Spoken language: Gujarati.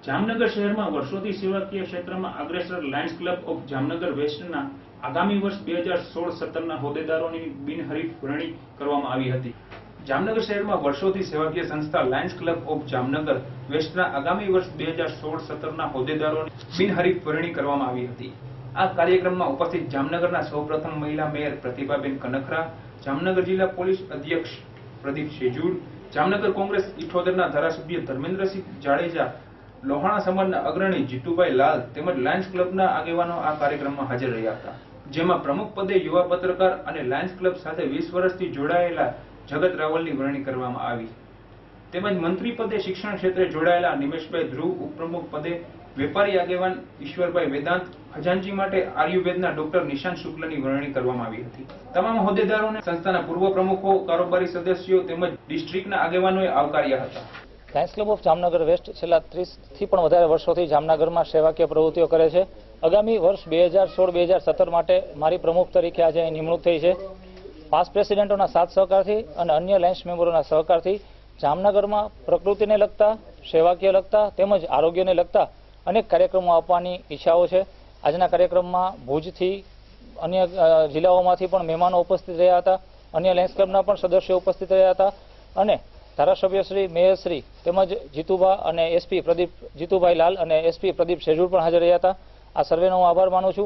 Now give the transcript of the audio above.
જામનગર શહેરમાં વર્ષોથી સેવાકીય ક્ષેત્રમાં અગ્રેસર લાયન્સ ક્લબ ઓફ જામનગર વેસ્ટના આગામી વર્ષ 2016-17ના હોદ્દેદારોની બિનહરીફ વરણી કરવામાં આવી હતી। જામનગર શહેરમાં વર્ષોથી સેવાકીય સંસ્થા લાયન્સ ક્લબ ઓફ જામનગર વેસ્ટના આગામી વર્ષ 2016-17ના હોદ્દેદારોની બિનહરીફ વરણી કરવામાં આવી હતી। આ કાર્યક્રમમાં ઉપસ્થિત જામનગરના સૌપ્રથમ મહિલા મેયર પ્રતિભાબેન કનખરા, જામનગર જિલ્લા પોલીસ અધ્યક્ષ પ્રદીપ શેજુડ, જામનગર કોંગ્રેસ ઇઠોતેરના ધારાસભ્ય ધર્મેન્દ્રસિંહ જાડેજા, લોહાણા સમાજના અગ્રણી જીતુભાઈ લાલ તેમજ લાયન્સ ક્લબના આગેવાનો આ કાર્યક્રમમાં હાજર રહ્યા હતા, જેમાં પ્રમુખ પદે યુવા પત્રકાર અને લાયન્સ ક્લબ સાથે 20 વર્ષથી જોડાયેલા જગત રાવલની વરણી કરવામાં આવી। તેમજ મંત્રી પદે શિક્ષણ ક્ષેત્રે જોડાયેલા નિમેશભાઈ ધ્રુવ, ઉપપ્રમુખ પદે વેપારી આગેવાન ઈશ્વરભાઈ વેદાંત, ખજાનચી માટે આયુર્વેદના ડોક્ટર નિશાંત શુક્લની વરણી કરવામાં આવી હતી। તમામ હોદ્દેદારોને સંસ્થાના પૂર્વ પ્રમુખો, કારોબારી સદસ્યો તેમજ ડિસ્ટ્રિક્ટના આગેવાનોએ આવકાર્યા હતા। Lions Club of Jamnagar west છેલ્લા 30થી પણ વધારે વર્ષોથી જામનગરમાં સેવાકીય પ્રવૃત્તિઓ કરે છે। આગામી વર્ષ 2016-2017 માટે મારી પ્રમુખ તરીકે આજે નિમણૂક થઈ છે। પાસ પ્રેસિડેન્ટોના સાથ સહકારથી અને અન્ય લાયન્સ મેમ્બરોના સહકારથી જામનગરમાં પ્રકૃતિને લગતા, સેવાકીય લગતા તેમજ આરોગ્યને લગતા અનેક કાર્યક્રમો આપવાની ઈચ્છાઓ છે। આજના કાર્યક્રમમાં ભુજથી અન્ય જિલ્લાઓમાંથી પણ મહેમાનો ઉપસ્થિત રહ્યા હતા, અન્ય લાયન્સ ક્લબના પણ સદસ્યો ઉપસ્થિત રહ્યા હતા અને ધારાસભ્યશ્રી, મેયરશ્રી તેમજ જીતુભાઈ અને એસપી પ્રદીપ જીતુભાઈ લાલ અને એસપી પ્રદીપ શેજુડ પણ હાજર રહ્યા હતા। આ સર્વેનો હું આભાર માનું છું।